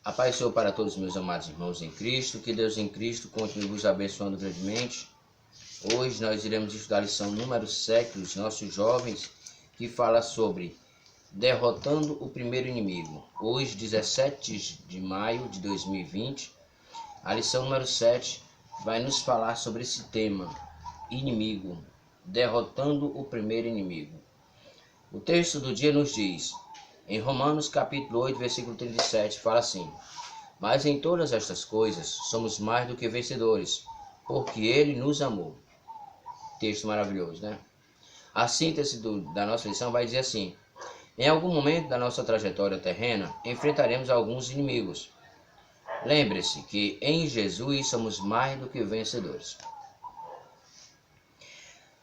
A paz do Senhor para todos meus amados irmãos em Cristo, que Deus em Cristo continue vos abençoando grandemente. Hoje nós iremos estudar a lição número 7 dos nossos jovens, que fala sobre derrotando o primeiro inimigo. Hoje, 17 de maio de 2020, a lição número 7 vai nos falar sobre esse tema, inimigo, derrotando o primeiro inimigo. O texto do dia nos diz, em Romanos capítulo 8, versículo 37, fala assim: mas em todas estas coisas somos mais do que vencedores, porque Ele nos amou. Texto maravilhoso, né? A síntese da nossa lição vai dizer assim: em algum momento da nossa trajetória terrena, enfrentaremos alguns inimigos. Lembre-se que em Jesus somos mais do que vencedores.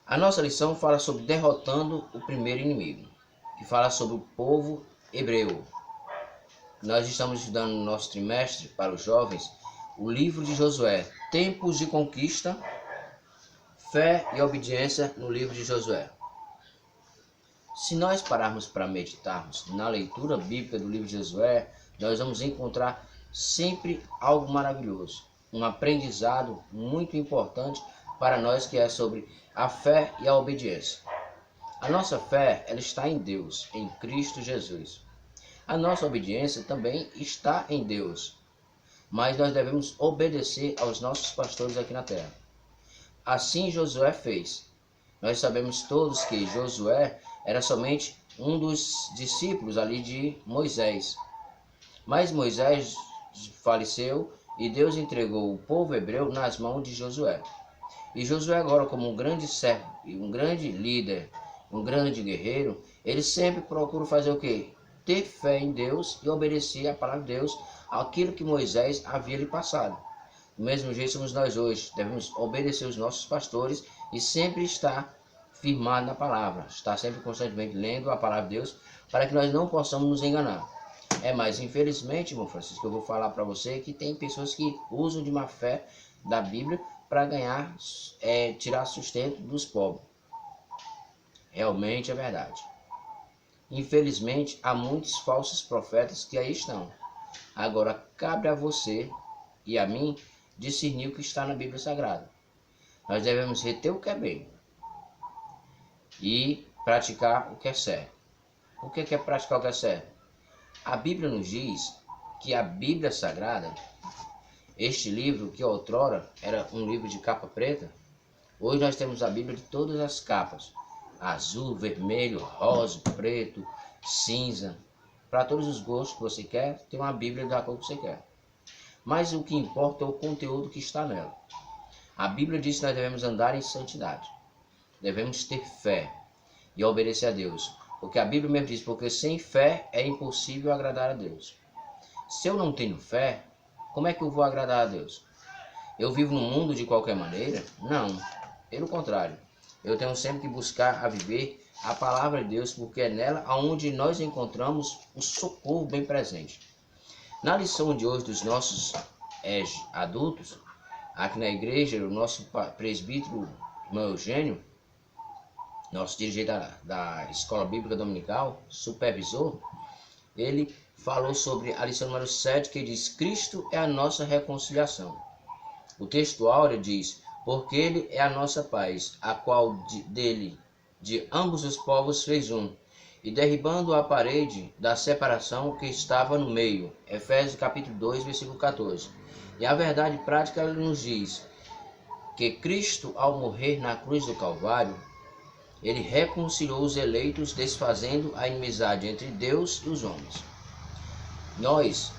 A nossa lição fala sobre derrotando o primeiro inimigo, que fala sobre o povo hebreu. Nós estamos estudando no nosso trimestre para os jovens o livro de Josué, Tempos de Conquista, Fé e Obediência no livro de Josué. Se nós pararmos para meditarmos na leitura bíblica do livro de Josué, nós vamos encontrar sempre algo maravilhoso, um aprendizado muito importante para nós, que é sobre a fé e a obediência. A nossa fé, ela está em Deus, em Cristo Jesus. A nossa obediência também está em Deus, mas nós devemos obedecer aos nossos pastores aqui na terra. Assim Josué fez. Nós sabemos todos que Josué era somente um dos discípulos ali de Moisés. Mas Moisés faleceu e Deus entregou o povo hebreu nas mãos de Josué. E Josué agora, como um grande servo, um grande líder, um grande guerreiro, ele sempre procura fazer o quê? Ter fé em Deus e obedecer a palavra de Deus, aquilo que Moisés havia lhe passado. Do mesmo jeito somos nós hoje, devemos obedecer os nossos pastores e sempre estar firmado na palavra, estar sempre constantemente lendo a palavra de Deus, para que nós não possamos nos enganar. Mas infelizmente, irmão Francisco, eu vou falar para você que tem pessoas que usam de má fé da Bíblia para ganhar, tirar sustento dos pobres. Realmente é verdade. Infelizmente, há muitos falsos profetas que aí estão. Agora, cabe a você e a mim discernir o que está na Bíblia Sagrada. Nós devemos reter o que é bem e praticar o que é certo. O que é praticar o que é certo? A Bíblia nos diz que a Bíblia Sagrada, este livro que outrora era um livro de capa preta, hoje nós temos a Bíblia de todas as capas. Azul, vermelho, rosa, preto, cinza. Para todos os gostos que você quer, tem uma Bíblia da cor que você quer. Mas o que importa é o conteúdo que está nela. A Bíblia diz que nós devemos andar em santidade. Devemos ter fé e obedecer a Deus. Porque a Bíblia mesmo diz, porque sem fé é impossível agradar a Deus. Se eu não tenho fé, como é que eu vou agradar a Deus? Eu vivo no mundo de qualquer maneira? Não, pelo contrário. Eu tenho sempre que buscar a viver a palavra de Deus, porque é nela onde nós encontramos o socorro bem presente. Na lição de hoje dos nossos adultos, aqui na igreja, o nosso presbítero, irmão Eugênio, nosso dirigente da Escola Bíblica Dominical, supervisor, ele falou sobre a lição número 7, que diz: Cristo é a nossa reconciliação. O texto áureo diz: porque Ele é a nossa paz, a qual de ambos os povos fez um, e derribando a parede da separação que estava no meio. Efésios capítulo 2, versículo 14. E a verdade prática nos diz que Cristo, ao morrer na cruz do Calvário, Ele reconciliou os eleitos, desfazendo a inimizade entre Deus e os homens. Nós,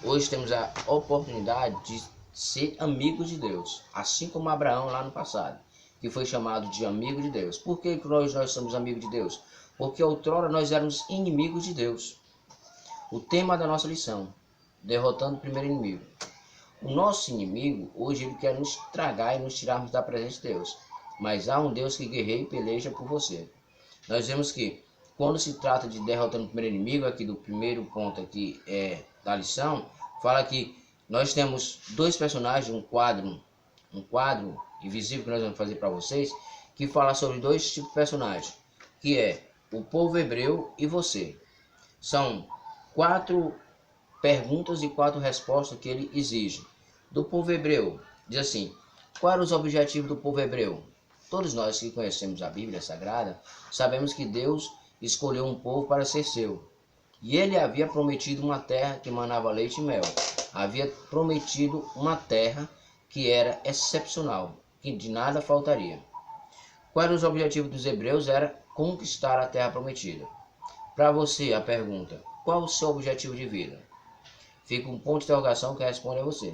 hoje, temos a oportunidade de ser amigos de Deus, assim como Abraão lá no passado, que foi chamado de amigo de Deus. Por que nós somos amigos de Deus? Porque outrora nós éramos inimigos de Deus. O tema da nossa lição, derrotando o primeiro inimigo. O nosso inimigo, hoje, ele quer nos tragar e nos tirarmos da presença de Deus. Mas há um Deus que guerreia e peleja por você. Nós vemos que, quando se trata de derrotando o primeiro inimigo, aqui do primeiro ponto aqui da lição, fala que nós temos dois personagens, um quadro invisível que nós vamos fazer para vocês, que fala sobre dois tipos de personagens, que é o povo hebreu e você. São quatro perguntas e 4 respostas que ele exige. Do povo hebreu, diz assim: quais eram os objetivos do povo hebreu? Todos nós que conhecemos a Bíblia Sagrada sabemos que Deus escolheu um povo para ser seu. E ele havia prometido uma terra que manava leite e mel. Havia prometido uma terra que era excepcional, que de nada faltaria. Quais eram os objetivos dos hebreus? Era conquistar a terra prometida. Para você, a pergunta: qual o seu objetivo de vida? Fica um ponto de interrogação que responde a você.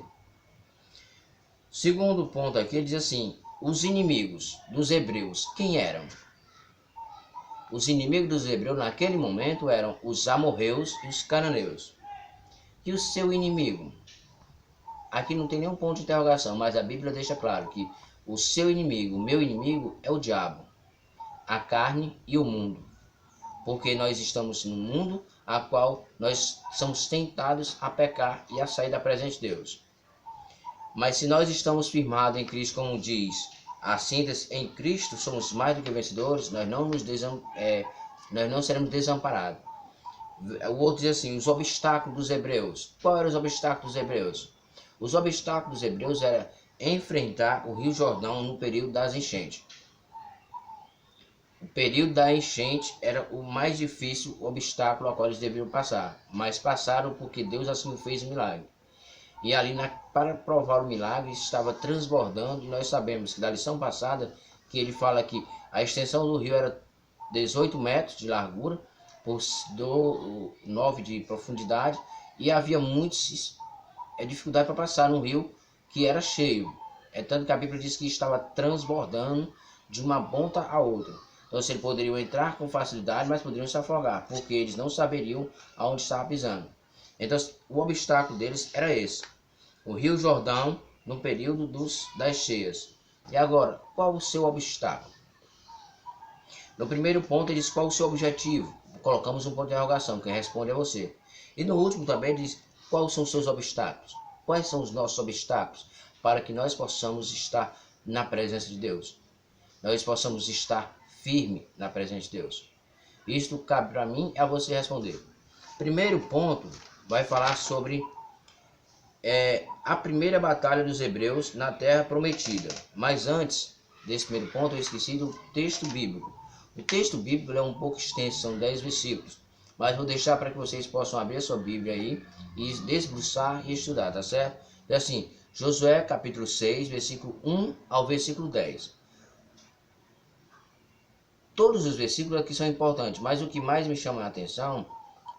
Segundo ponto aqui, ele diz assim: os inimigos dos hebreus, quem eram? Os inimigos dos hebreus naquele momento eram os amorreus e os cananeus. E o seu inimigo? Aqui não tem nenhum ponto de interrogação, mas a Bíblia deixa claro que o seu inimigo, o meu inimigo, é o diabo, a carne e o mundo. Porque nós estamos no mundo a qual nós somos tentados a pecar e a sair da presença de Deus. Mas se nós estamos firmados em Cristo, como diz a síntese, em Cristo somos mais do que vencedores, nós não seremos desamparados. O outro diz assim: os obstáculos dos hebreus. Quais eram os obstáculos dos hebreus? Os obstáculos dos hebreus era enfrentar o Rio Jordão no período das enchentes. O período da enchente era o mais difícil obstáculo ao qual eles deveriam passar, mas passaram porque Deus assim fez um milagre. E ali, para provar o milagre, estava transbordando, e nós sabemos que da lição passada, que ele fala que a extensão do rio era 18 metros de largura, por 9 de profundidade, e havia muitas dificuldades para passar num rio que era cheio. É tanto que a Bíblia diz que estava transbordando de uma ponta a outra. Então eles poderiam entrar com facilidade, mas poderiam se afogar, porque eles não saberiam aonde estavam pisando. Então o obstáculo deles era esse: o Rio Jordão no período das cheias. E agora, qual o seu obstáculo? No primeiro ponto ele diz qual o seu objetivo. Colocamos um ponto de interrogação, que responde a você. E no último também diz quais são os seus obstáculos. Quais são os nossos obstáculos para que nós possamos estar na presença de Deus? Nós possamos estar firme na presença de Deus. Isto cabe para mim e a você responder. Primeiro ponto vai falar sobre a primeira batalha dos hebreus na terra prometida. Mas antes desse primeiro ponto eu esqueci do texto bíblico. O texto bíblico é um pouco extenso, são 10 versículos. Mas vou deixar para que vocês possam abrir a sua Bíblia aí e desbruçar e estudar, tá certo? É assim, Josué capítulo 6, versículo 1 ao versículo 10. Todos os versículos aqui são importantes, mas o que mais me chama a atenção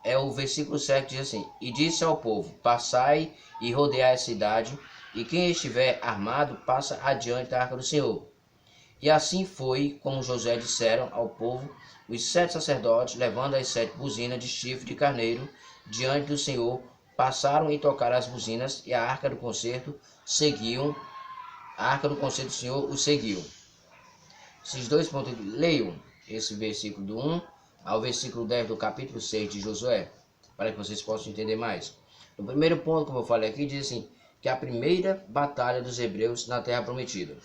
é o versículo 7, que diz assim: e disse ao povo: passai e rodeai a cidade, e quem estiver armado passa adiante da arca do Senhor. E assim foi como Josué disseram ao povo os 7 sacerdotes, levando as 7 buzinas de chifre de carneiro diante do Senhor, passaram e tocaram as buzinas, e a arca do concerto do Senhor os seguiu. Esses dois pontos, leiam esse versículo do 1 ao versículo 10 do capítulo 6 de Josué, para que vocês possam entender mais. No primeiro ponto, como eu falei aqui, diz assim, que é a primeira batalha dos hebreus na terra prometida.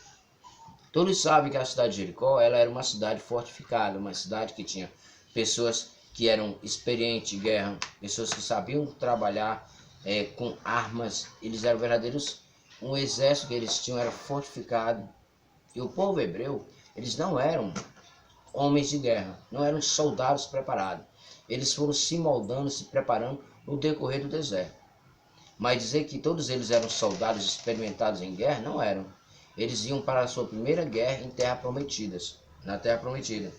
Todos sabem que a cidade de Jericó ela era uma cidade fortificada, uma cidade que tinha pessoas que eram experientes em guerra, pessoas que sabiam trabalhar com armas. Eles eram verdadeiros, um exército que eles tinham era fortificado. E o povo hebreu, eles não eram homens de guerra, não eram soldados preparados. Eles foram se moldando, se preparando no decorrer do deserto. Mas dizer que todos eles eram soldados experimentados em guerra, não eram. Eles iam para a sua primeira guerra em na terra prometida.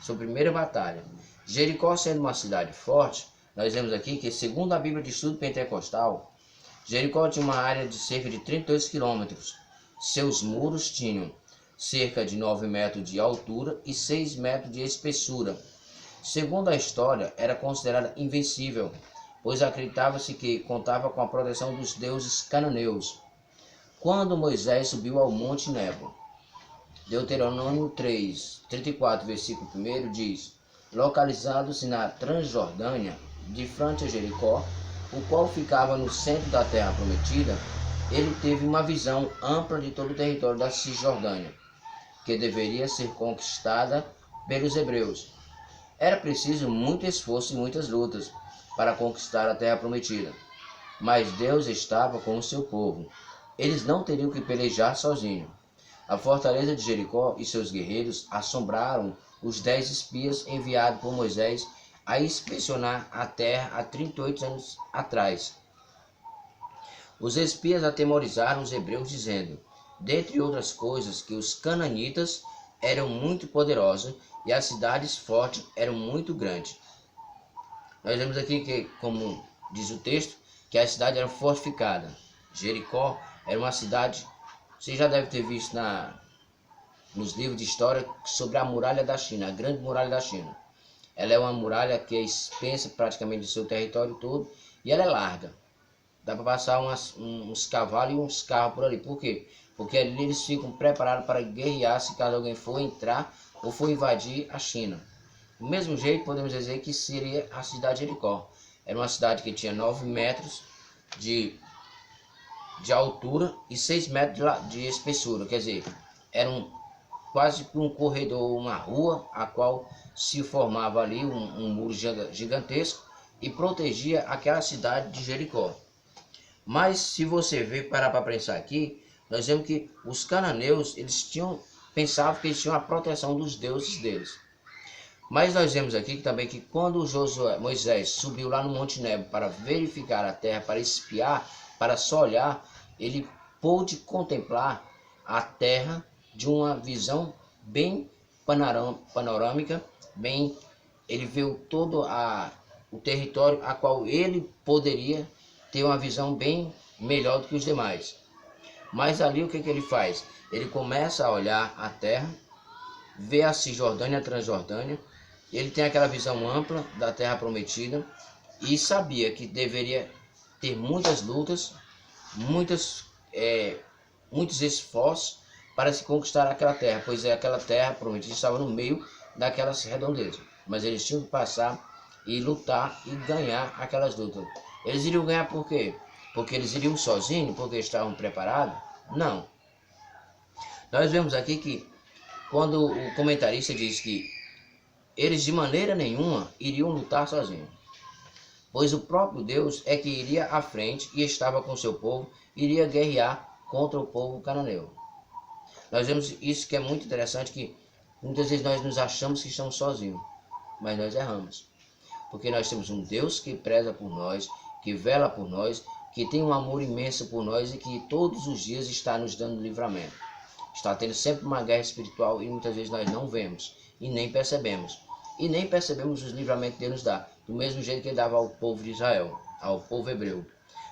Sua primeira batalha. Jericó sendo uma cidade forte, nós vemos aqui que, segundo a Bíblia de Estudo Pentecostal, Jericó tinha uma área de cerca de 32 quilômetros. Seus muros tinham cerca de 9 metros de altura e 6 metros de espessura. Segundo a história, era considerada invencível, pois acreditava-se que contava com a proteção dos deuses cananeus. Quando Moisés subiu ao Monte Nebo, Deuteronômio 3, 34, versículo 1 diz: localizado-se na Transjordânia, de frente a Jericó, o qual ficava no centro da terra prometida, ele teve uma visão ampla de todo o território da Cisjordânia, que deveria ser conquistada pelos hebreus. Era preciso muito esforço e muitas lutas para conquistar a terra prometida. mas Deus estava com o seu povo. Eles não teriam que pelejar sozinhos. A fortaleza de Jericó e seus guerreiros assombraram os 10 espias enviados por Moisés a inspecionar a terra há 38 anos atrás. Os espias atemorizaram os hebreus, dizendo, dentre outras coisas, que os cananitas eram muito poderosos e as cidades fortes eram muito grandes. Nós vemos aqui que, como diz o texto, que a cidade era fortificada. Jericó era uma cidade, você já deve ter visto nos livros de história sobre a muralha da China, a grande muralha da China. Ela é uma muralha que é extensa praticamente do seu território todo e ela é larga. Dá para passar uns cavalos e uns carros por ali. Por quê? Porque ali eles ficam preparados para guerrear se caso alguém for entrar ou for invadir a China. Do mesmo jeito, podemos dizer que seria a cidade de Jericó. Era uma cidade que tinha 9 metros de altura e 6 metros de espessura. Quer dizer, era quase um corredor, uma rua, a qual se formava ali um muro gigantesco e protegia aquela cidade de Jericó. Mas se você parar para pensar aqui, nós vemos que os cananeus, pensavam que eles tinham a proteção dos deuses deles. Mas nós vemos aqui também que quando Moisés subiu lá no Monte Nebo para verificar a terra, para espiar, para só olhar, ele pôde contemplar a terra de uma visão bem panorâmica, ele viu todo o território a qual ele poderia ter uma visão bem melhor do que os demais. Mas ali o que ele faz? Ele começa a olhar a terra, vê a Cisjordânia, a Transjordânia, ele tem aquela visão ampla da terra prometida e sabia que deveria ter muitas lutas, muitos esforços para se conquistar aquela terra, pois aquela terra prometida estava no meio daquelas redondezas. Mas eles tinham que passar e lutar e ganhar aquelas lutas. Eles iriam ganhar por quê? Porque eles iriam sozinhos, porque estavam preparados? Não. Nós vemos aqui que quando o comentarista diz que eles de maneira nenhuma iriam lutar sozinhos, pois o próprio Deus é que iria à frente e estava com seu povo, iria guerrear contra o povo cananeu. Nós vemos isso que é muito interessante, que muitas vezes nós nos achamos que estamos sozinhos, mas nós erramos. Porque nós temos um Deus que preza por nós, que vela por nós, que tem um amor imenso por nós e que todos os dias está nos dando livramento. Está tendo sempre uma guerra espiritual e muitas vezes nós não vemos e nem percebemos. E nem percebemos os livramentos que Deus nos dá, do mesmo jeito que ele dava ao povo de Israel, ao povo hebreu.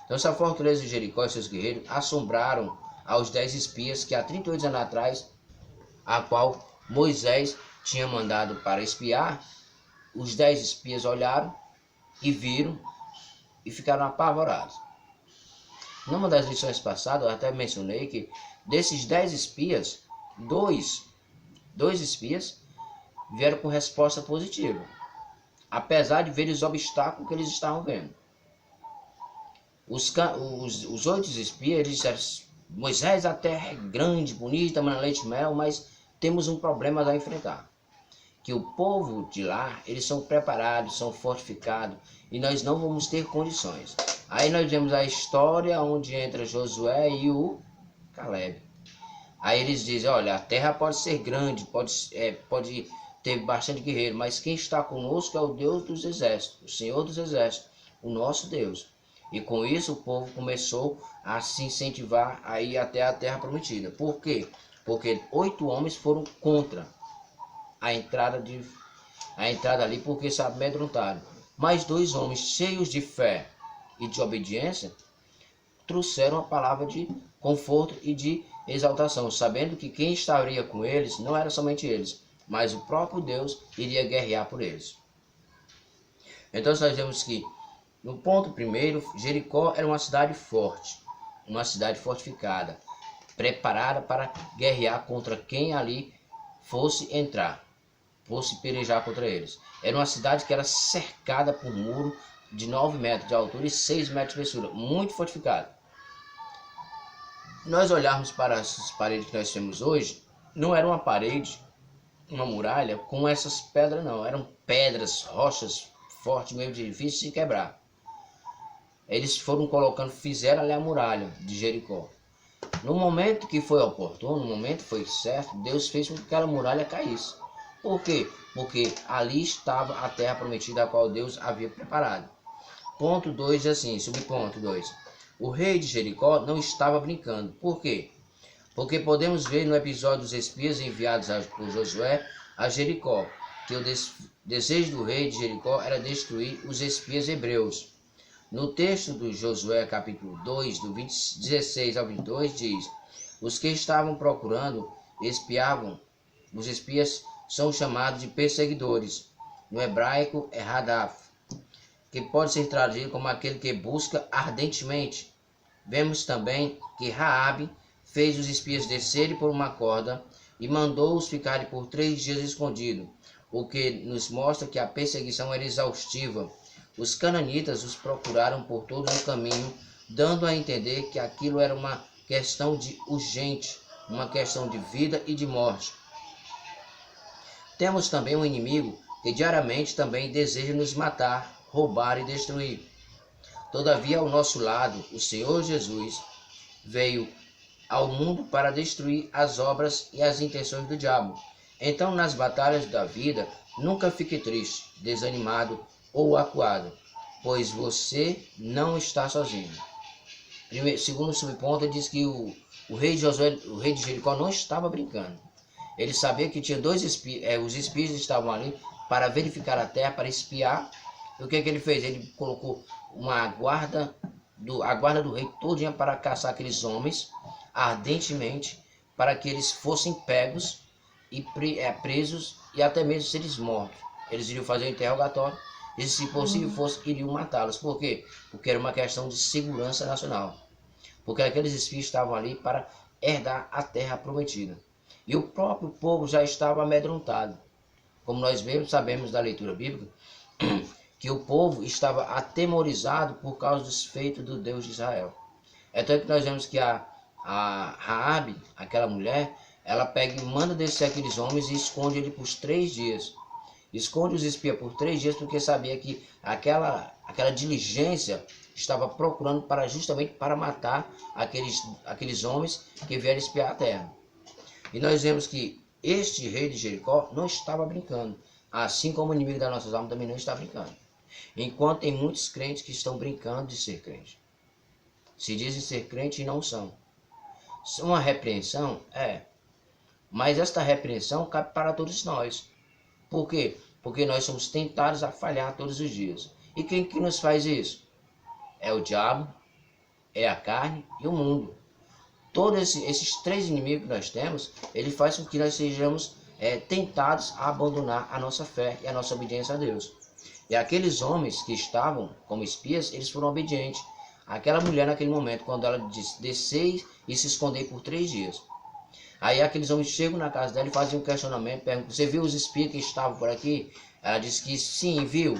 Então essa fortaleza de Jericó e seus guerreiros assombraram aos 10 espias que há 38 anos atrás, a qual Moisés tinha mandado para espiar. Os 10 espias olharam e viram e ficaram apavorados. Numa das lições passadas, eu até mencionei que desses 10 espias, dois espias vieram com resposta positiva, apesar de ver os obstáculos que eles estavam vendo. Os 8 espias eles disseram, Moisés, a terra é grande, bonita, mana leite e mel, mas temos um problema a enfrentar. Que o povo de lá, eles são preparados, são fortificados, e nós não vamos ter condições. Aí nós vemos a história onde entra Josué e o Caleb. Aí eles dizem, olha, a terra pode ser grande, pode ter bastante guerreiro, mas quem está conosco é o Deus dos exércitos, o Senhor dos exércitos, o nosso Deus. E com isso o povo começou a se incentivar a ir até a terra prometida. Por quê? Porque 8 homens foram contra a entrada ali, porque se amedrontaram. Mas 2 homens cheios de fé e de obediência trouxeram a palavra de conforto e de exaltação, sabendo que quem estaria com eles não era somente eles, mas o próprio Deus iria guerrear por eles. Então nós vemos que, no ponto primeiro, Jericó era uma cidade forte, uma cidade fortificada, preparada para guerrear contra quem ali fosse entrar, fosse pelejar contra eles. Era uma cidade que era cercada por um muro de 9 metros de altura e 6 metros de espessura, muito fortificada. Nós olharmos para essas paredes que nós temos hoje, não era uma parede, uma muralha com essas pedras não, eram pedras, rochas fortes, meio difíceis de quebrar. eles foram colocando, fizeram ali a muralha de Jericó. No momento que foi oportuno, no momento que foi certo, Deus fez com que aquela muralha caísse. Por quê? Porque ali estava a terra prometida a qual Deus havia preparado. Ponto 2 assim, subponto 2. O rei de Jericó não estava brincando. Por quê? Porque podemos ver no episódio dos espias enviados por Josué a Jericó, que o desejo do rei de Jericó era destruir os espias hebreus. No texto do Josué, capítulo 2, do 16 ao 22, diz: os que estavam procurando espiavam, os espias são chamados de perseguidores. No hebraico é Hadaf, que pode ser traduzido como aquele que busca ardentemente. Vemos também que Raabe fez os espias descerem por uma corda e mandou-os ficarem por 3 dias escondidos, o que nos mostra que a perseguição era exaustiva. Os cananitas os procuraram por todo o caminho, dando a entender que aquilo era uma questão de urgente, uma questão de vida e de morte. Temos também um inimigo que diariamente também deseja nos matar, roubar e destruir. Todavia, ao nosso lado, o Senhor Jesus veio ao mundo para destruir as obras e as intenções do diabo. Então, nas batalhas da vida, nunca fique triste, desanimado ou acuado, pois você não está sozinho. Segundo subponto, ele diz que o rei de Jericó não estava brincando. Ele sabia que tinha dois espias, os espias estavam ali para verificar a terra, para espiar. E o que ele fez? Ele colocou a guarda do rei todinha para caçar aqueles homens ardentemente, para que eles fossem pegos e presos e até mesmo seres mortos. Eles iriam fazer um interrogatório e, se possível fosse, iriam matá-los. Por quê? Porque era uma questão de segurança nacional. Porque aqueles espias estavam ali para herdar a terra prometida. E o próprio povo já estava amedrontado. Como nós mesmos sabemos da leitura bíblica, que o povo estava atemorizado por causa dos feitos do Deus de Israel. É tanto que nós vemos que a Raabe, aquela mulher, ela pega e manda descer aqueles homens e esconde ele por 3 dias. Esconde os espias por 3 dias porque sabia que aquela diligência estava procurando justamente para matar aqueles homens que vieram espiar a terra. E nós vemos que este rei de Jericó não estava brincando, assim como o inimigo das nossas almas também não está brincando. Enquanto tem muitos crentes que estão brincando de ser crente. Se dizem ser crente e não são. Uma repreensão? É. Mas esta repreensão cabe para todos nós. Por quê? Porque nós somos tentados a falhar todos os dias. E quem que nos faz isso? É o diabo, é a carne e o mundo. Todos esses 3 inimigos que nós temos, ele faz com que nós sejamos tentados a abandonar a nossa fé e a nossa obediência a Deus. E aqueles homens que estavam como espias, eles foram obedientes. Aquela mulher naquele momento, quando ela disse descer e se esconder por 3 dias. Aí aqueles homens chegam na casa dela e fazem um questionamento, perguntam: você viu os espias que estavam por aqui? Ela disse que sim, viu.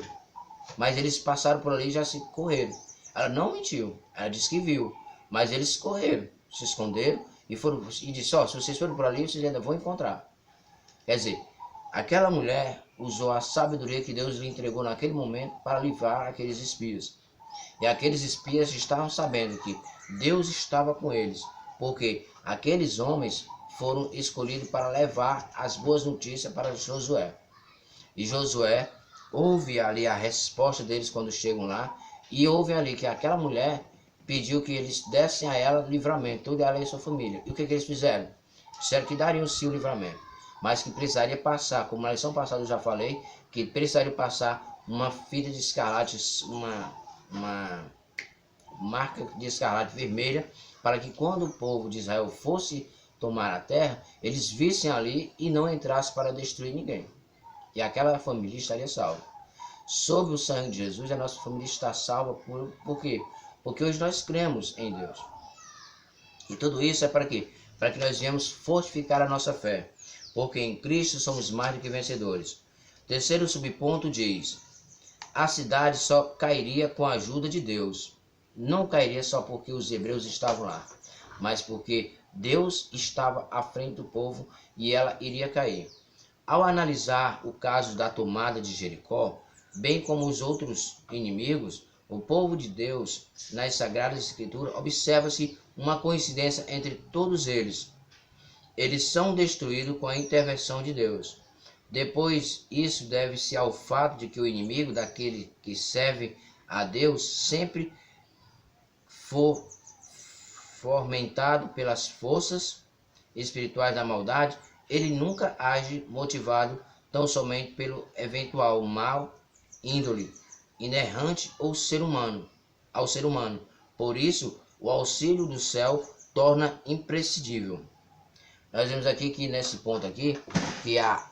Mas eles passaram por ali e já se correram. Ela não mentiu, ela disse que viu. Mas eles correram, se esconderam e disse: ó, se vocês forem por ali, vocês ainda vão encontrar. Quer dizer, aquela mulher usou a sabedoria que Deus lhe entregou naquele momento para livrar aqueles espias. E aqueles espias estavam sabendo que Deus estava com eles, porque aqueles homens foram escolhidos para levar as boas notícias para Josué. E Josué ouve ali a resposta deles quando chegam lá, e ouve ali que aquela mulher pediu que eles dessem a ela livramento, toda ela e sua família. E o que eles fizeram? Disseram que dariam sim o livramento, mas que precisaria passar, como na lição passada eu já falei, que precisaria passar uma fita de escarlate, uma marca de escarlate vermelha, para que quando o povo de Israel fosse tomar a terra, eles vissem ali e não entrassem para destruir ninguém. E aquela família estaria salva. Sob o sangue de Jesus, a nossa família está salva. Por quê? Porque hoje nós cremos em Deus. E tudo isso é para quê? Para que nós venhamos fortificar a nossa fé. Porque em Cristo somos mais do que vencedores. Terceiro subponto diz: a cidade só cairia com a ajuda de Deus. Não cairia só porque os hebreus estavam lá, mas porque Deus estava à frente do povo e ela iria cair. Ao analisar o caso da tomada de Jericó, bem como os outros inimigos, o povo de Deus, nas Sagradas Escrituras, observa-se uma coincidência entre todos eles. Eles são destruídos com a intervenção de Deus. Depois, isso deve-se ao fato de que o inimigo daquele que serve a Deus sempre for fomentado pelas forças espirituais da maldade. Ele nunca age motivado tão somente pelo eventual mal índole inerrante ao ser humano. Por isso, o auxílio do céu torna imprescindível. Nós vemos aqui que nesse ponto aqui, que a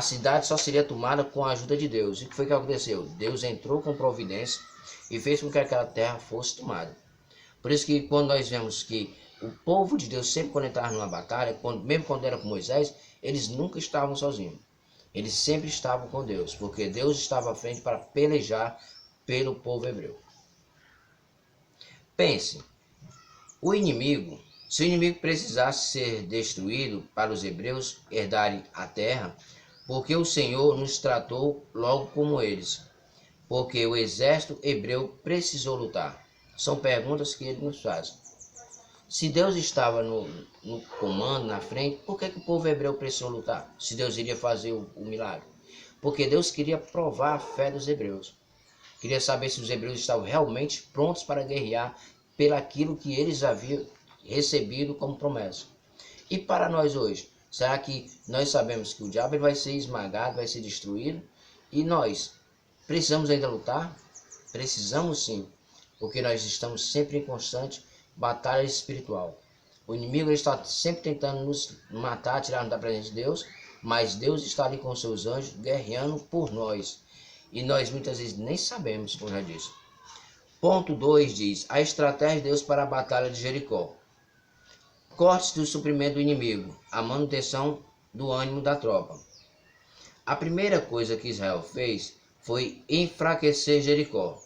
cidade só seria tomada com a ajuda de Deus. E o que foi que aconteceu? Deus entrou com providência e fez com que aquela terra fosse tomada. Por isso que quando nós vemos que o povo de Deus sempre quando entrava numa batalha, mesmo quando era com Moisés, eles nunca estavam sozinhos. Eles sempre estavam com Deus, porque Deus estava à frente para pelejar pelo povo hebreu. Pense, se o inimigo precisasse ser destruído para os hebreus herdarem a terra, porque o Senhor nos tratou logo como eles, porque o exército hebreu precisou lutar. São perguntas que ele nos faz. Se Deus estava no comando, na frente, por que o povo hebreu precisou lutar? Se Deus iria fazer o milagre? Porque Deus queria provar a fé dos hebreus. Queria saber se os hebreus estavam realmente prontos para guerrear pelaquilo que eles haviam recebido como promessa. E para nós hoje, será que nós sabemos que o diabo vai ser esmagado, vai ser destruído? E nós precisamos ainda lutar? Precisamos sim, porque nós estamos sempre em constante batalha espiritual. O inimigo está sempre tentando nos matar, tirar da presença de Deus, mas Deus está ali com seus anjos guerreando por nós. E nós muitas vezes nem sabemos, como já disse. Ponto 2 diz, a estratégia de Deus para a batalha de Jericó. Cortes do suprimento do inimigo, a manutenção do ânimo da tropa. A primeira coisa que Israel fez foi enfraquecer Jericó,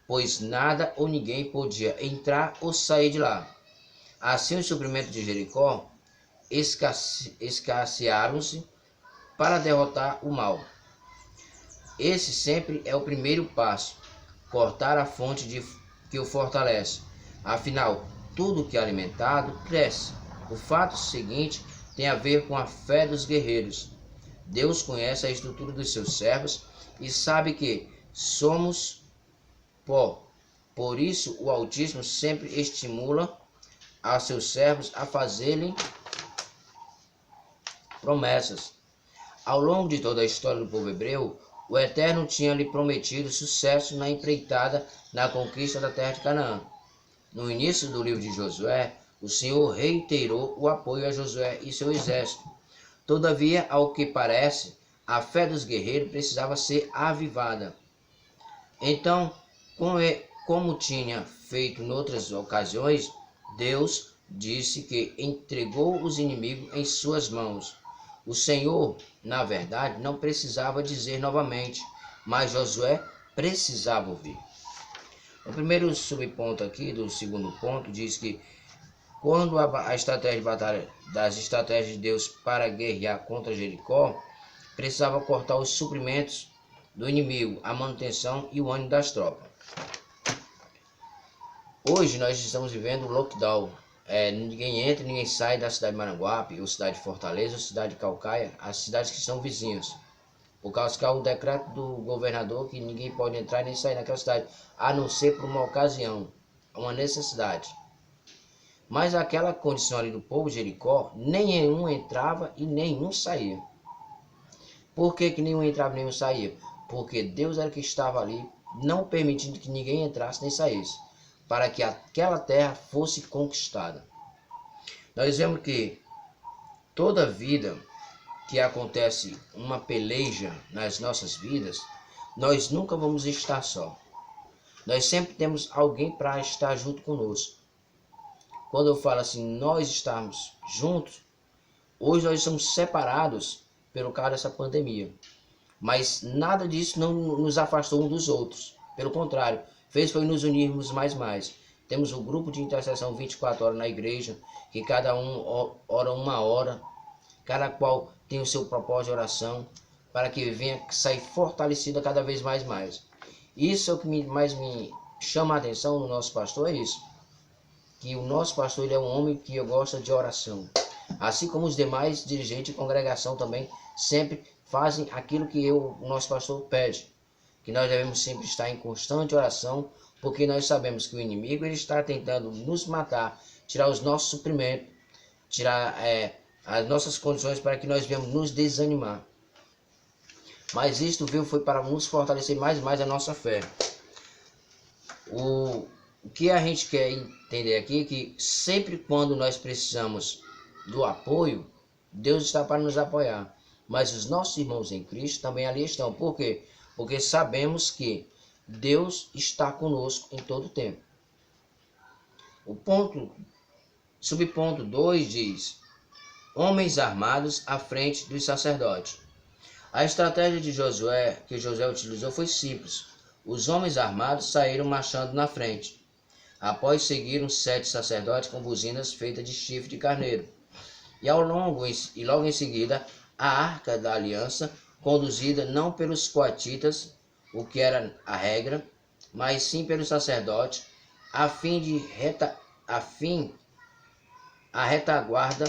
pois nada ou ninguém podia entrar ou sair de lá. Assim os suprimentos de Jericó escassearam-se para derrotar o mal. Esse sempre é o primeiro passo, cortar a fonte que o fortalece. Afinal, tudo que é alimentado cresce. O fato seguinte tem a ver com a fé dos guerreiros. Deus conhece a estrutura dos seus servos e sabe que somos pó. Por isso, o Altíssimo sempre estimula a seus servos a fazerem promessas. Ao longo de toda a história do povo hebreu, o Eterno tinha lhe prometido sucesso na empreitada na conquista da terra de Canaã. No início do livro de Josué, o Senhor reiterou o apoio a Josué e seu exército. Todavia, ao que parece, a fé dos guerreiros precisava ser avivada. Então, como tinha feito em outras ocasiões, Deus disse que entregou os inimigos em suas mãos. O Senhor, na verdade, não precisava dizer novamente, mas Josué precisava ouvir. O primeiro subponto aqui, do segundo ponto, diz que quando a estratégia de batalha das estratégias de Deus para guerrear contra Jericó, precisava cortar os suprimentos do inimigo, a manutenção e o ânimo das tropas. Hoje nós estamos vivendo o lockdown. Ninguém entra, ninguém sai da cidade de Maranguape, ou cidade de Fortaleza, ou cidade de Caucaia, as cidades que são vizinhas. Por causa que há um decreto do governador que ninguém pode entrar nem sair naquela cidade, a não ser por uma ocasião, uma necessidade. Mas aquela condição ali do povo de Jericó, nenhum entrava e nenhum saía. Por que nenhum entrava e nenhum saía? Porque Deus era que estava ali, não permitindo que ninguém entrasse nem saísse, para que aquela terra fosse conquistada. Nós vemos que toda vida que acontece uma peleja nas nossas vidas, nós nunca vamos estar só. Nós sempre temos alguém para estar junto conosco. Quando eu falo assim, nós estamos juntos, hoje nós estamos separados pelo causa dessa pandemia. Mas nada disso não nos afastou um dos outros. Pelo contrário, fez foi nos unirmos mais. Temos o grupo de intercessão 24 horas na igreja, que cada um ora uma hora, cada qual tem o seu propósito de oração, para que venha sair fortalecida cada vez mais. Isso é o que mais me chama a atenção no nosso pastor, é isso. Que o nosso pastor ele é um homem que gosta de oração. Assim como os demais dirigentes de congregação também sempre fazem aquilo que o nosso pastor pede. Que nós devemos sempre estar em constante oração, porque nós sabemos que o inimigo ele está tentando nos matar, tirar os nossos suprimentos, tirar as nossas condições para que nós venhamos nos desanimar. Mas isto foi para nos fortalecer mais e mais a nossa fé. O que a gente quer entender aqui é que sempre quando nós precisamos do apoio, Deus está para nos apoiar. Mas os nossos irmãos em Cristo também ali estão. Por quê? Porque sabemos que Deus está conosco em todo o tempo. O subponto 2 diz: homens armados à frente dos sacerdotes. A estratégia de Josué, que Josué utilizou, foi simples. Os homens armados saíram marchando na frente. Após seguiram 7 sacerdotes com buzinas feitas de chifre de carneiro. E logo em seguida, a arca da aliança, conduzida não pelos coatitas, o que era a regra, mas sim pelos sacerdotes, a retaguarda,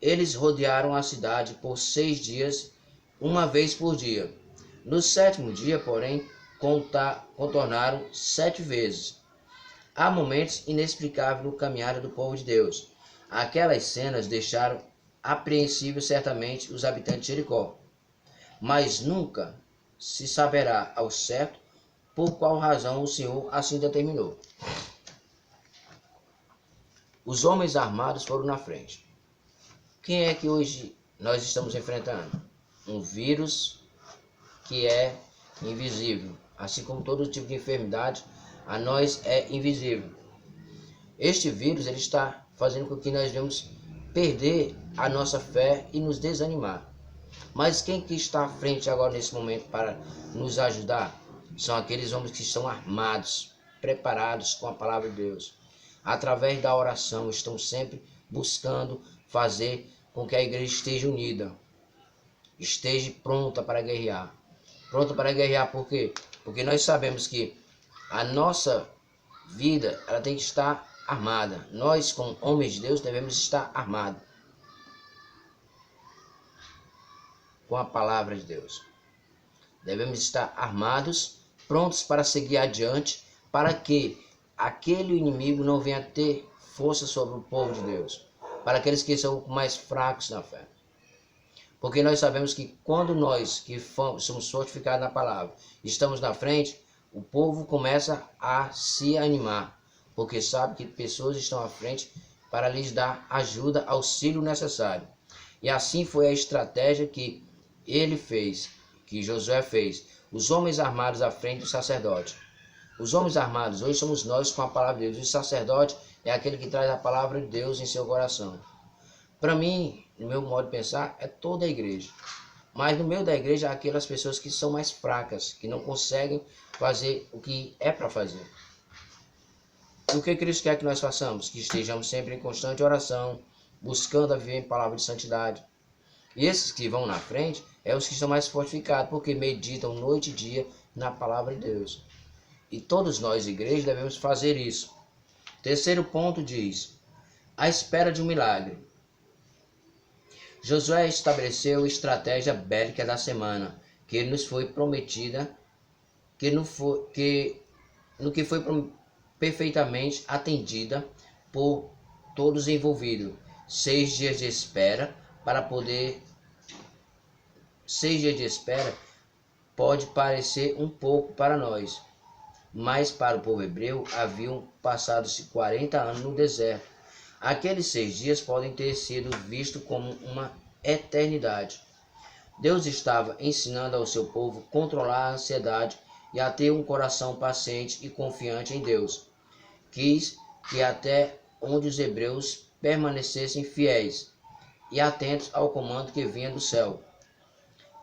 eles rodearam a cidade por 6 dias, uma vez por dia. No 7º dia, porém, contornaram 7 vezes. Há momentos inexplicáveis no caminhar do povo de Deus. Aquelas cenas deixaram apreensíveis certamente os habitantes de Jericó. Mas nunca se saberá ao certo por qual razão o Senhor assim determinou. Os homens armados foram na frente. Quem é que hoje nós estamos enfrentando? Um vírus que é invisível. Assim como todo tipo de enfermidade, a nós é invisível. Este vírus ele está fazendo com que nós venhamos perder a nossa fé e nos desanimar. Mas quem que está à frente agora nesse momento para nos ajudar? São aqueles homens que estão armados, preparados com a palavra de Deus. Através da oração, estão sempre buscando fazer com que a igreja esteja unida, esteja pronta para guerrear. Pronta para guerrear por quê? Porque nós sabemos que a nossa vida ela tem que estar armada. Nós, como homens de Deus, devemos estar armados com a palavra de Deus. Devemos estar armados, prontos para seguir adiante, para que aquele inimigo não venha ter força sobre o povo de Deus, para aqueles que são mais fracos na fé. Porque nós sabemos que quando nós que somos fortificados na palavra, estamos na frente, o povo começa a se animar, porque sabe que pessoas estão à frente para lhes dar ajuda, auxílio necessário. E assim foi a estratégia que ele fez, que Josué fez. Os homens armados à frente do sacerdote. Os homens armados hoje somos nós com a palavra de Deus. O sacerdote é aquele que traz a palavra de Deus em seu coração. Para mim, no meu modo de pensar, é toda a igreja. Mas no meio da igreja há aquelas pessoas que são mais fracas, que não conseguem fazer o que é para fazer. E o que Cristo quer que nós façamos? Que estejamos sempre em constante oração, buscando a viver em palavra de santidade. E esses que vão na frente é os que estão mais fortificados, porque meditam noite e dia na palavra de Deus. E todos nós, igreja, devemos fazer isso. Terceiro ponto diz: a espera de um milagre. Josué estabeleceu a estratégia bélica da semana, que nos foi prometida, no que foi perfeitamente atendida por todos envolvidos. 6 dias de espera para poder... 6 dias de espera pode parecer um pouco para nós, mas para o povo hebreu haviam passado-se 40 anos no deserto. Aqueles 6 dias podem ter sido vistos como uma eternidade. Deus estava ensinando ao seu povo a controlar a ansiedade e a ter um coração paciente e confiante em Deus. Quis que até onde os hebreus permanecessem fiéis e atentos ao comando que vinha do céu.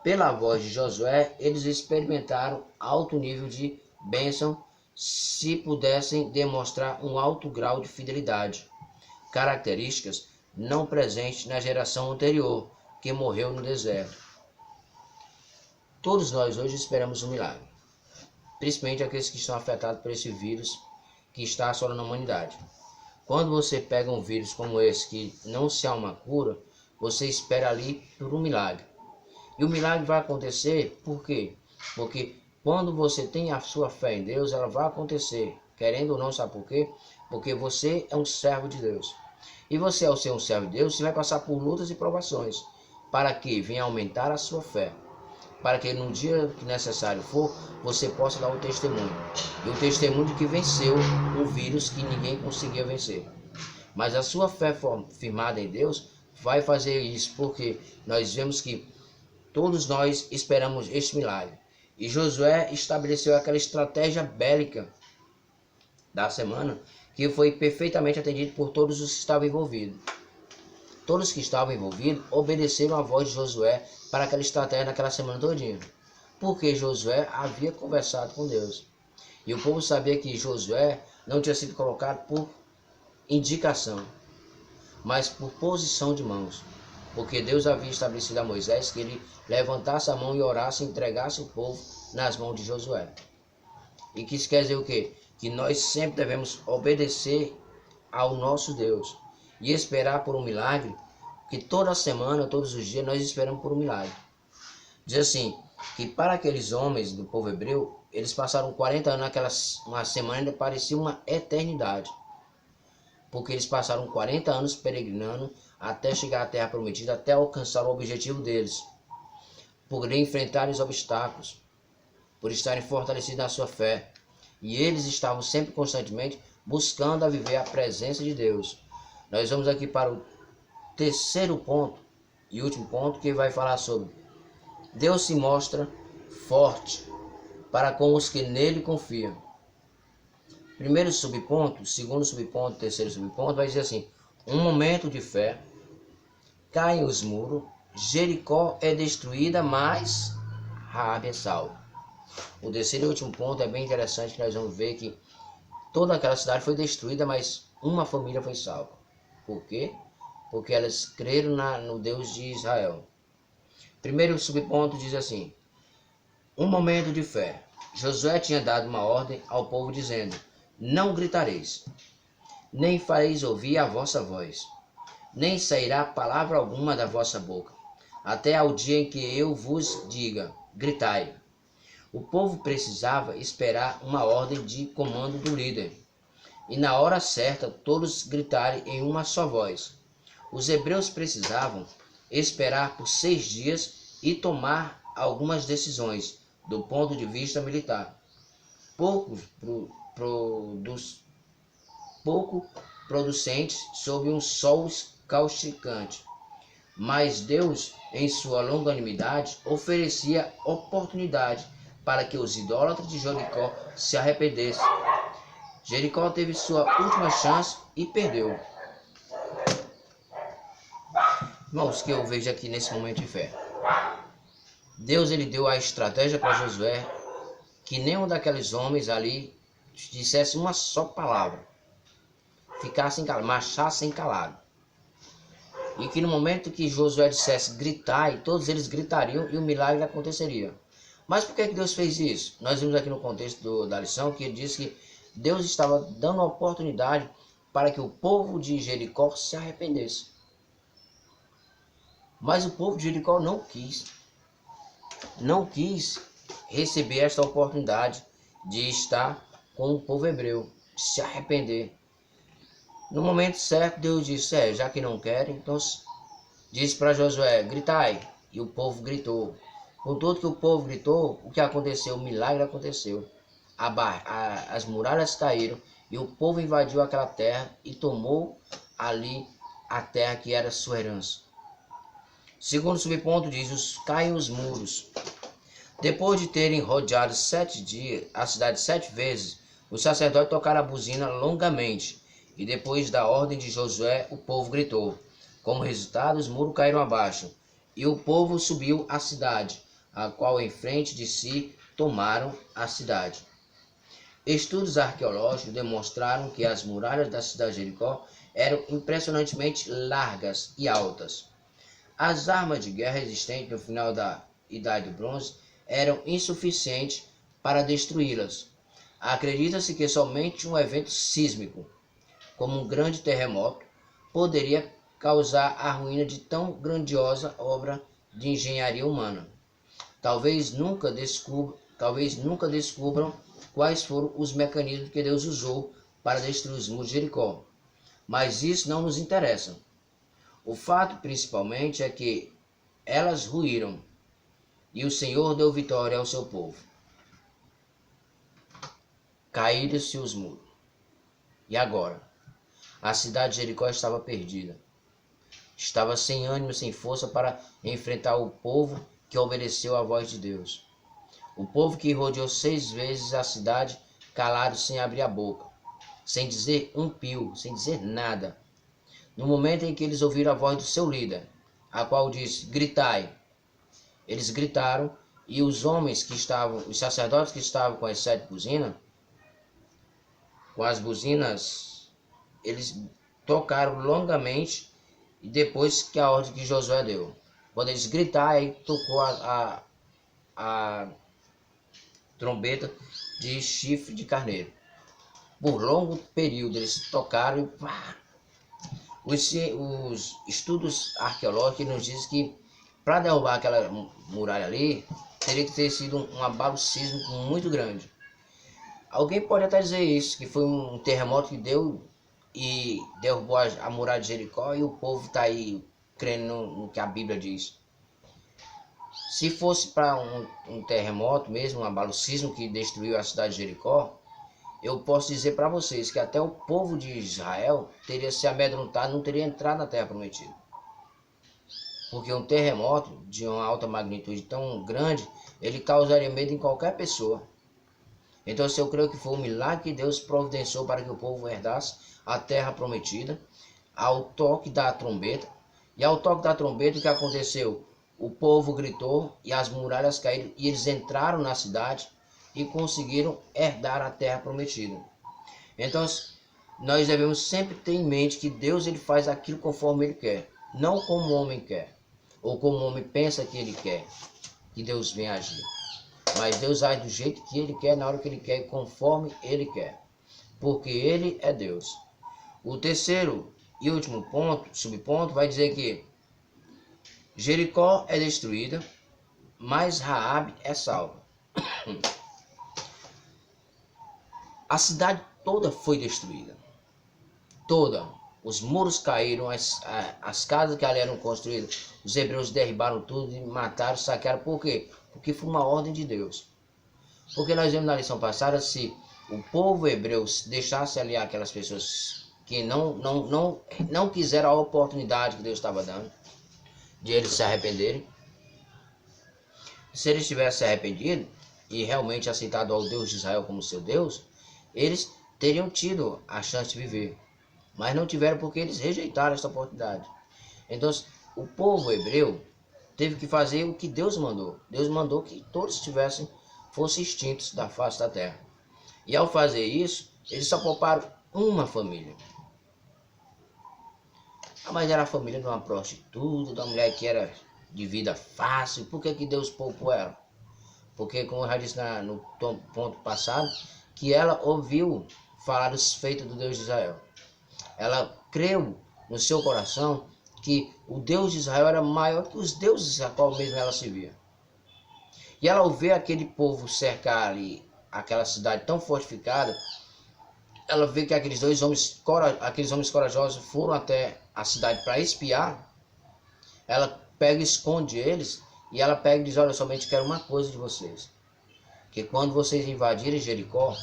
Pela voz de Josué, eles experimentaram alto nível de bênção se pudessem demonstrar um alto grau de fidelidade. Características não presentes na geração anterior, que morreu no deserto. Todos nós hoje esperamos um milagre. principalmente aqueles que estão afetados por esse vírus que está assolando a humanidade. Quando você pega um vírus como esse, que não se há uma cura, você espera ali por um milagre. E o milagre vai acontecer por quê? Porque quando você tem a sua fé em Deus, ela vai acontecer. Querendo ou não, sabe por quê? Porque você é um servo de Deus. E você, ao ser um servo de Deus, você vai passar por lutas e provações. Para que venha aumentar a sua fé. Para que no dia que necessário for, você possa dar o testemunho. E o testemunho de que venceu um vírus que ninguém conseguia vencer. Mas a sua fé firmada em Deus vai fazer isso, porque nós vemos que todos nós esperamos este milagre. E Josué estabeleceu aquela estratégia bélica da semana, que foi perfeitamente atendido por todos os que estavam envolvidos. Todos que estavam envolvidos obedeceram a voz de Josué para aquela estratégia naquela semana todinha. Porque Josué havia conversado com Deus. E o povo sabia que Josué não tinha sido colocado por indicação, mas por posição de mãos. Porque Deus havia estabelecido a Moisés que ele levantasse a mão e orasse e entregasse o povo nas mãos de Josué. E que isso quer dizer o quê? Que nós sempre devemos obedecer ao nosso Deus e esperar por um milagre, que toda semana, todos os dias, nós esperamos por um milagre. Diz assim, que para aqueles homens do povo hebreu, eles passaram 40 anos, uma semana ainda parecia uma eternidade. Porque eles passaram 40 anos peregrinando até chegar à terra prometida, até alcançar o objetivo deles. Por enfrentarem os obstáculos, por estarem fortalecidos na sua fé. E eles estavam sempre constantemente buscando a viver a presença de Deus. Nós vamos aqui para o terceiro ponto e último ponto, que vai falar sobre Deus se mostra forte para com os que nele confiam. Primeiro subponto, segundo subponto, terceiro subponto, vai dizer assim: um momento de fé, caem os muros, Jericó é destruída, mas Raabe é salva. O terceiro e último ponto é bem interessante, que nós vamos ver que toda aquela cidade foi destruída, mas uma família foi salva. Por quê? Porque elas creram no Deus de Israel. Primeiro subponto diz assim: um momento de fé. Josué tinha dado uma ordem ao povo dizendo: não gritareis, nem fareis ouvir a vossa voz, nem sairá palavra alguma da vossa boca, até ao dia em que eu vos diga: gritai. O povo precisava esperar uma ordem de comando do líder, e na hora certa todos gritarem em uma só voz. Os hebreus precisavam esperar por 6 dias e tomar algumas decisões do ponto de vista militar. Pouco producentes sob um sol causticante. Mas Deus, em sua longanimidade, oferecia oportunidade para que os idólatras de Jericó se arrependessem. Jericó teve sua última chance e perdeu. Irmãos, que eu vejo aqui nesse momento de fé. Deus ele deu a estratégia para Josué, que nenhum daqueles homens ali dissesse uma só palavra, ficassem calados, marchassem calados. E que no momento que Josué dissesse gritai, todos eles gritariam e o milagre aconteceria. Mas por que Deus fez isso? Nós vimos aqui no contexto da lição que ele diz que Deus estava dando a oportunidade para que o povo de Jericó se arrependesse. Mas o povo de Jericó não quis receber esta oportunidade de estar com o povo hebreu, de se arrepender. No momento certo, Deus disse: já que não querem, então disse para Josué: gritai. E o povo gritou. Contudo que o povo gritou, o que aconteceu? O milagre aconteceu. As muralhas caíram e o povo invadiu aquela terra e tomou ali a terra que era sua herança. Segundo subponto diz: caem os muros. Depois de terem rodeado 7 dias, a cidade 7 vezes, os sacerdotes tocaram a buzina longamente. E depois da ordem de Josué, o povo gritou. Como resultado, os muros caíram abaixo. E o povo subiu à cidade, a qual em frente de si tomaram a cidade. Estudos arqueológicos demonstraram que as muralhas da cidade de Jericó eram impressionantemente largas e altas. As armas de guerra existentes no final da Idade do Bronze eram insuficientes para destruí-las. Acredita-se que somente um evento sísmico, como um grande terremoto, poderia causar a ruína de tão grandiosa obra de engenharia humana. Talvez nunca descubram quais foram os mecanismos que Deus usou para destruir os muros de Jericó. Mas isso não nos interessa. O fato principalmente é que elas ruíram e o Senhor deu vitória ao seu povo. Caíram-se os muros. E agora? A cidade de Jericó estava perdida. Estava sem ânimo, sem força para enfrentar o povo que obedeceu à voz de Deus. O povo que rodeou 6 vezes a cidade, calado, sem abrir a boca, sem dizer um pio, sem dizer nada. No momento em que eles ouviram a voz do seu líder, a qual disse: gritai. Eles gritaram, e os sacerdotes que estavam com as 7 buzinas, com as buzinas, eles tocaram longamente, e depois que a ordem que Josué deu. Quando eles gritaram, aí tocou a trombeta de chifre de carneiro. Por longo período eles tocaram e pá. Os estudos arqueológicos nos dizem que para derrubar aquela muralha ali, teria que ter sido um abalo sísmico muito grande. Alguém pode até dizer isso, que foi um terremoto que deu e derrubou a muralha de Jericó, e o povo está aí crendo no que a Bíblia diz. Se fosse para um terremoto mesmo, um abalo sísmico que destruiu a cidade de Jericó, eu posso dizer para vocês que até o povo de Israel teria se amedrontado, não teria entrado na terra prometida. Porque um terremoto de uma alta magnitude tão grande, ele causaria medo em qualquer pessoa. Então, eu creio que foi um milagre que Deus providenciou para que o povo herdasse a terra prometida, ao toque da trombeta. E ao toque da trombeta, o que aconteceu? O povo gritou e as muralhas caíram, e eles entraram na cidade e conseguiram herdar a terra prometida. Então, nós devemos sempre ter em mente que Deus ele faz aquilo conforme Ele quer, não como o homem quer, ou como o homem pensa que Ele quer que Deus venha agir. Mas Deus age do jeito que Ele quer, na hora que Ele quer, conforme Ele quer, porque Ele é Deus. O terceiro e último subponto, vai dizer que Jericó é destruída, mas Raabe é salva. A cidade toda foi destruída. Toda. Os muros caíram, as casas que ali eram construídas, os hebreus derribaram tudo e mataram, saquearam. Por quê? Porque foi uma ordem de Deus. Porque nós vimos na lição passada, se o povo hebreu deixasse ali aquelas pessoas que não quiseram a oportunidade que Deus estava dando, de eles se arrependerem, se eles tivessem se arrependido e realmente aceitado ao Deus de Israel como seu Deus, eles teriam tido a chance de viver. Mas não tiveram porque eles rejeitaram essa oportunidade. Então, o povo hebreu teve que fazer o que Deus mandou. Deus mandou que todos fossem extintos da face da terra. E ao fazer isso, eles só pouparam uma família. Mas era a família de uma prostituta, de uma mulher que era de vida fácil. Por que Deus poupou ela? Porque, como eu já disse no ponto passado, que ela ouviu falar dos feitos do Deus de Israel. Ela creu no seu coração que o Deus de Israel era maior que os deuses a qual mesmo ela servia. E ela, ao ver aquele povo cercar ali aquela cidade tão fortificada, ela vê que aqueles homens corajosos foram até a cidade para espiar. Ela pega e esconde eles, e ela pega e diz: olha, somente quero uma coisa de vocês, que quando vocês invadirem Jericó,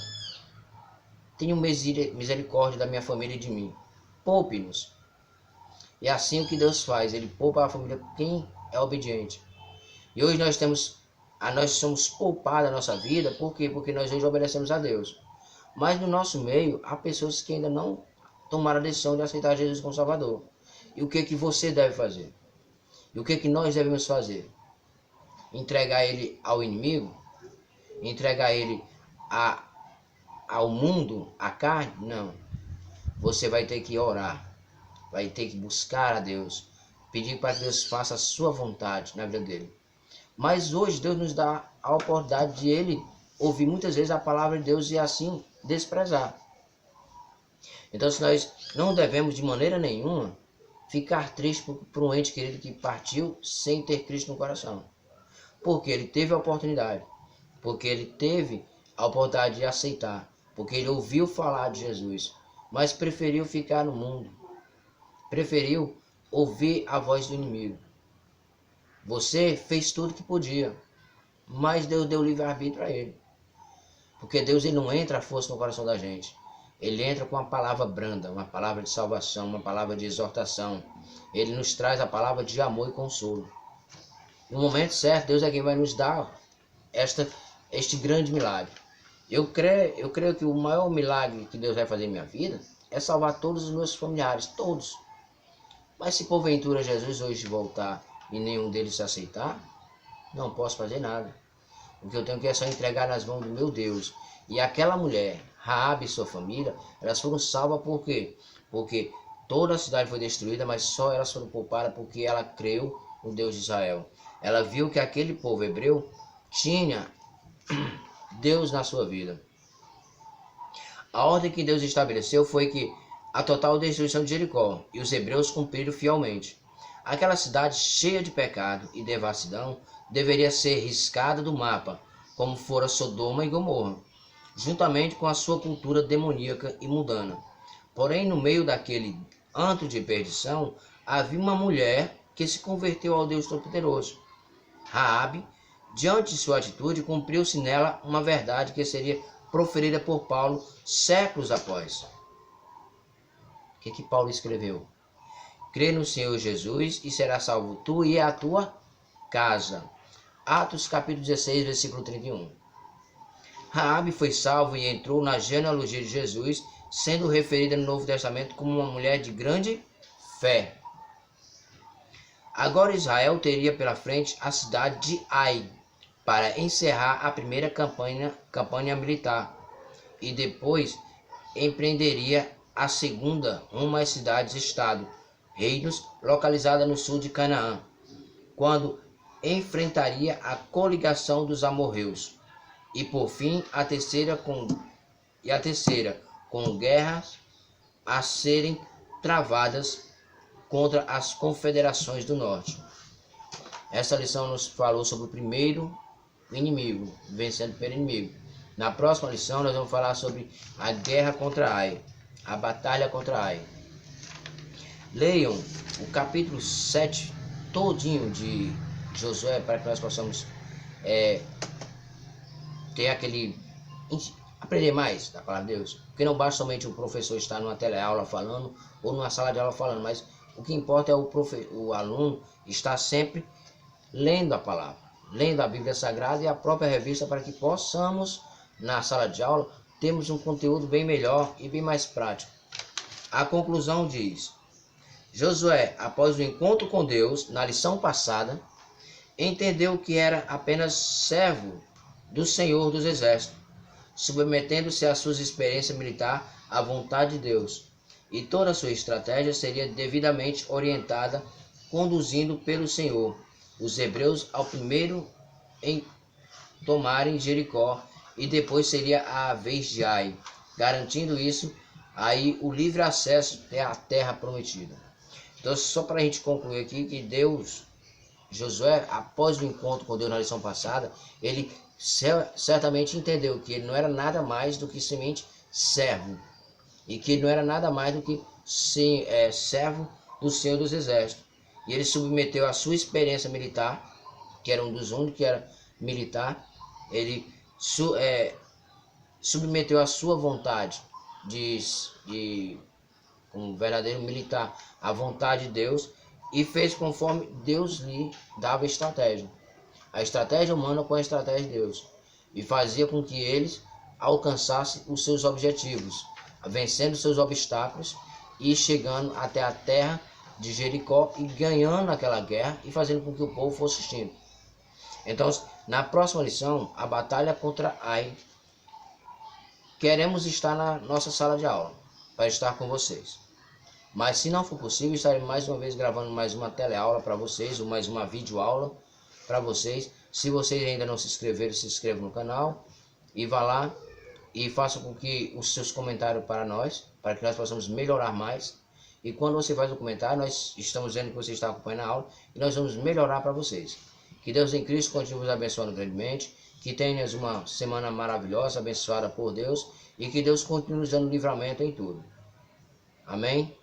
tenham misericórdia da minha família e de mim. Poupe-nos. E é assim o que Deus faz, Ele poupa a família quem é obediente. E hoje nós somos poupados da nossa vida, por quê? Porque nós hoje obedecemos a Deus. Mas no nosso meio, há pessoas que ainda não tomaram a decisão de aceitar Jesus como Salvador. E o que você deve fazer? E o que nós devemos fazer? Entregar ele ao inimigo? Entregar ele ao mundo, à carne? Não. Você vai ter que orar, vai ter que buscar a Deus, pedir para que Deus faça a sua vontade na vida dele. Mas hoje Deus nos dá a oportunidade de Ele ouvir muitas vezes a palavra de Deus e assim desprezar. Então, se nós não devemos de maneira nenhuma ficar triste por um ente querido que partiu sem ter Cristo no coração. Porque ele teve a oportunidade, porque ele teve a oportunidade de aceitar, porque ele ouviu falar de Jesus, mas preferiu ficar no mundo, preferiu ouvir a voz do inimigo. Você fez tudo que podia, mas Deus deu livre-arbítrio a ele. Porque Deus ele não entra a força no coração da gente. Ele entra com uma palavra branda, uma palavra de salvação, uma palavra de exortação. Ele nos traz a palavra de amor e consolo. No momento certo, Deus é quem vai nos dar este grande milagre. Eu creio que o maior milagre que Deus vai fazer em minha vida é salvar todos os meus familiares, todos. Mas se porventura Jesus hoje voltar e nenhum deles se aceitar, não posso fazer nada. O que eu tenho que é só entregar nas mãos do meu Deus. E aquela mulher, Raabe e sua família, elas foram salvas por quê? Porque toda a cidade foi destruída, mas só elas foram poupadas porque ela creu no Deus de Israel. Ela viu que aquele povo hebreu tinha Deus na sua vida. A ordem que Deus estabeleceu foi que a total destruição de Jericó, e os hebreus cumpriram fielmente. Aquela cidade cheia de pecado e devassidão deveria ser riscada do mapa, como fora Sodoma e Gomorra, juntamente com a sua cultura demoníaca e mundana. Porém, no meio daquele antro de perdição, havia uma mulher que se converteu ao Deus Todo-Poderoso. Raabe, diante de sua atitude, cumpriu-se nela uma verdade que seria proferida por Paulo séculos após. O que Paulo escreveu? Crê no Senhor Jesus e será salvo tu e a tua casa. Atos capítulo 16, versículo 31. Raabe foi salvo e entrou na genealogia de Jesus, sendo referida no Novo Testamento como uma mulher de grande fé. Agora Israel teria pela frente a cidade de Ai, para encerrar a primeira campanha militar, e depois empreenderia a segunda, umas cidades-estado, reinos localizada no sul de Canaã, quando enfrentaria a coligação dos amorreus, e por fim a terceira com guerras a serem travadas contra as confederações do norte. Essa lição nos falou sobre o primeiro inimigo, vencendo pelo inimigo. Na próxima lição nós vamos falar sobre a guerra contra Ai, a batalha contra Ai. Leiam o capítulo 7 todinho de Josué para que nós possamos ter aprender mais da palavra de Deus. Porque não basta somente o professor estar numa teleaula falando ou numa sala de aula falando, mas o que importa é o aluno estar sempre lendo a palavra, lendo a Bíblia Sagrada e a própria revista para que possamos, na sala de aula, termos um conteúdo bem melhor e bem mais prático. A conclusão diz: Josué, após o encontro com Deus, na lição passada, entendeu que era apenas servo do Senhor dos Exércitos, submetendo-se às suas experiências militares à vontade de Deus, e toda a sua estratégia seria devidamente orientada, conduzindo pelo Senhor os hebreus ao primeiro em tomarem Jericó, e depois seria a vez de Ai, garantindo isso aí o livre acesso à terra prometida. Então, só para a gente concluir aqui que Josué, após o encontro com Deus na lição passada, ele certamente entendeu que ele não era nada mais do que somente servo, e que ele não era nada mais do que servo do Senhor dos Exércitos. E ele submeteu a sua experiência militar, que era um dos únicos que era militar, ele submeteu a sua vontade como verdadeiro militar, à vontade de Deus, e fez conforme Deus lhe dava estratégia. A estratégia humana com a estratégia de Deus. E fazia com que eles alcançassem os seus objetivos, vencendo seus obstáculos e chegando até a terra de Jericó e ganhando aquela guerra e fazendo com que o povo fosse extinto. Então, na próxima lição, a batalha contra Ai, queremos estar na nossa sala de aula para estar com vocês. Mas se não for possível, estaremos mais uma vez gravando mais uma teleaula para vocês, ou mais uma videoaula para vocês. Se vocês ainda não se inscreveram, se inscrevam no canal. e vá lá e faça com que os seus comentários para nós, para que nós possamos melhorar mais. E quando você faz o comentário, nós estamos vendo que você está acompanhando a aula e nós vamos melhorar para vocês. Que Deus em Cristo continue vos abençoando grandemente, que tenhas uma semana maravilhosa, abençoada por Deus, e que Deus continue nos dando livramento em tudo. Amém?